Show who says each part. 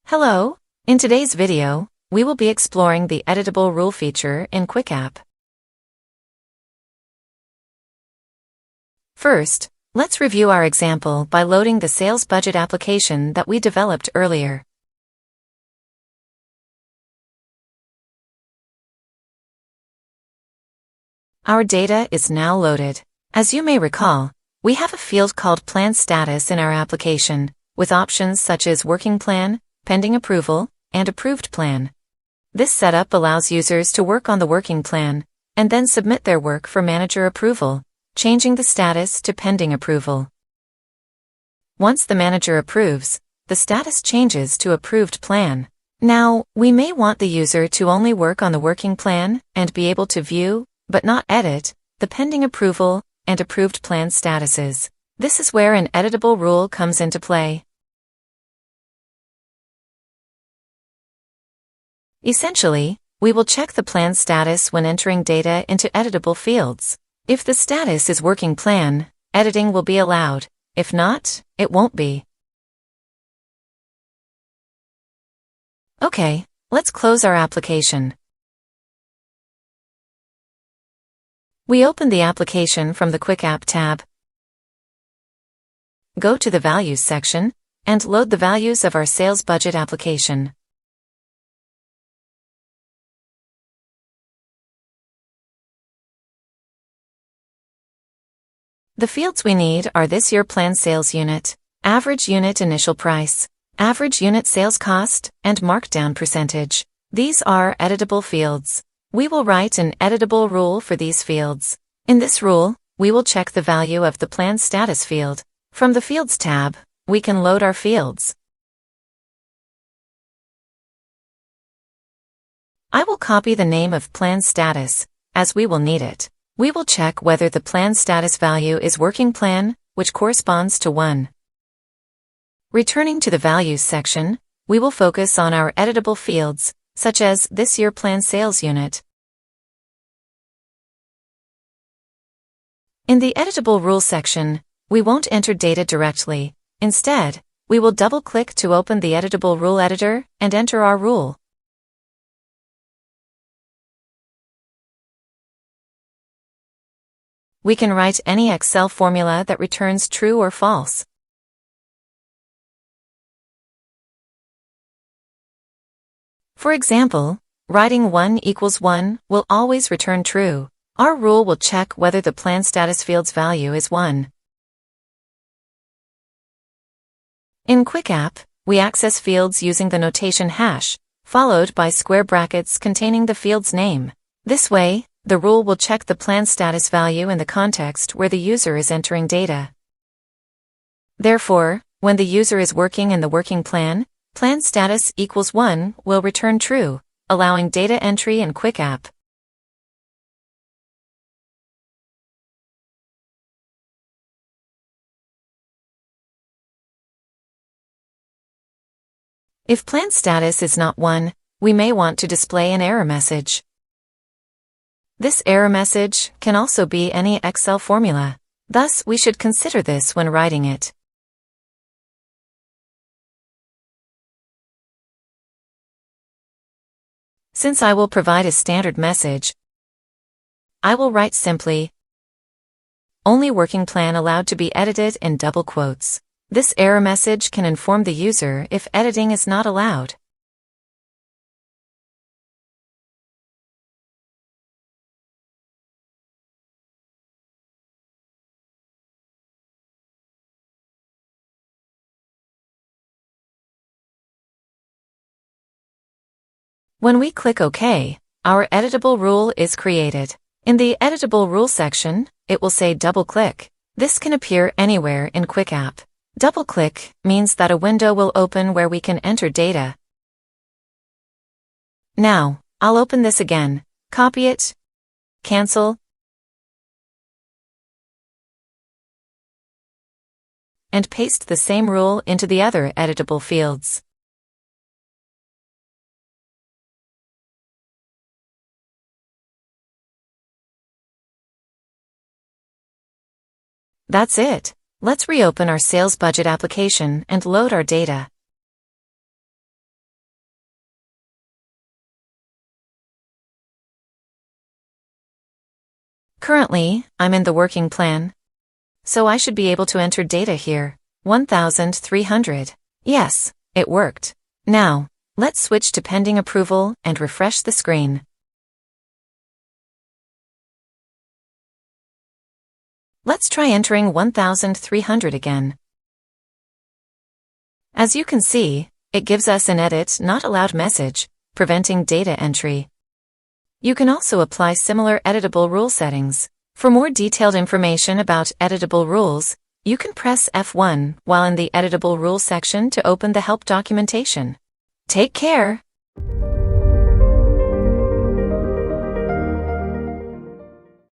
Speaker 1: Hello! In today's video, we will be exploring the editable rule feature in QuickApp. First, let's review our example by loading the sales budget application that we developed earlier. Our data is now loaded. As you may recall, we have a field called Plan Status in our application, with options such as Working Plan, Pending Approval, and Approved Plan. This setup allows users to work on the working plan, and then submit their work for manager approval, changing the status to Pending Approval. Once the manager approves, the status changes to Approved Plan. Now, we may want the user to only work on the working plan and be able to view, but not edit, the Pending Approval and Approved Plan statuses. This is where an editable rule comes into play. Essentially, we will check the plan status when entering data into editable fields. If the status is working plan, editing will be allowed. If not, it won't be. Okay, let's close our application. We open the application from the QuickApp tab, go to the Values section, and load the values of our sales budget application. The fields we need are this year plan sales unit, average unit initial price, average unit sales cost, and markdown percentage. These are editable fields. We will write an editable rule for these fields. In this rule, we will check the value of the plan status field. From the Fields tab, we can load our fields. I will copy the name of plan status, as we will need it. We will check whether the plan status value is working plan, which corresponds to 1. Returning to the Values section, we will focus on our editable fields, such as this year plan sales unit. In the Editable Rule section, we won't enter data directly. Instead, we will double-click to open the Editable Rule editor and enter our rule. We can write any Excel formula that returns true or false. For example, writing 1 equals 1 will always return true. Our rule will check whether the plan status field's value is 1. In QuickApp, we access fields using the notation hash, followed by square brackets containing the field's name. This way, the rule will check the plan status value in the context where the user is entering data. Therefore, when the user is working in the working plan, plan status equals 1 will return true, allowing data entry in QuickApp. If plan status is not 1, we may want to display an error message. This error message can also be any Excel formula. Thus, we should consider this when writing it. Since I will provide a standard message, I will write simply, "Only working plan allowed to be edited" in double quotes. This error message can inform the user if editing is not allowed. When we click OK, our editable rule is created. In the Editable Rule section, it will say double-click. This can appear anywhere in QuickApp. Double-click means that a window will open where we can enter data. Now, I'll open this again, copy it, cancel, and paste the same rule into the other editable fields. That's it. Let's reopen our sales budget application and load our data. Currently, I'm in the working plan, so I should be able to enter data here. 1,300. Yes, it worked. Now, let's switch to pending approval and refresh the screen. Let's try entering 1,300 again. As you can see, it gives us an edit not allowed message, preventing data entry. You can also apply similar editable rule settings. For more detailed information about editable rules, you can press F1 while in the editable rules section to open the help documentation. Take care!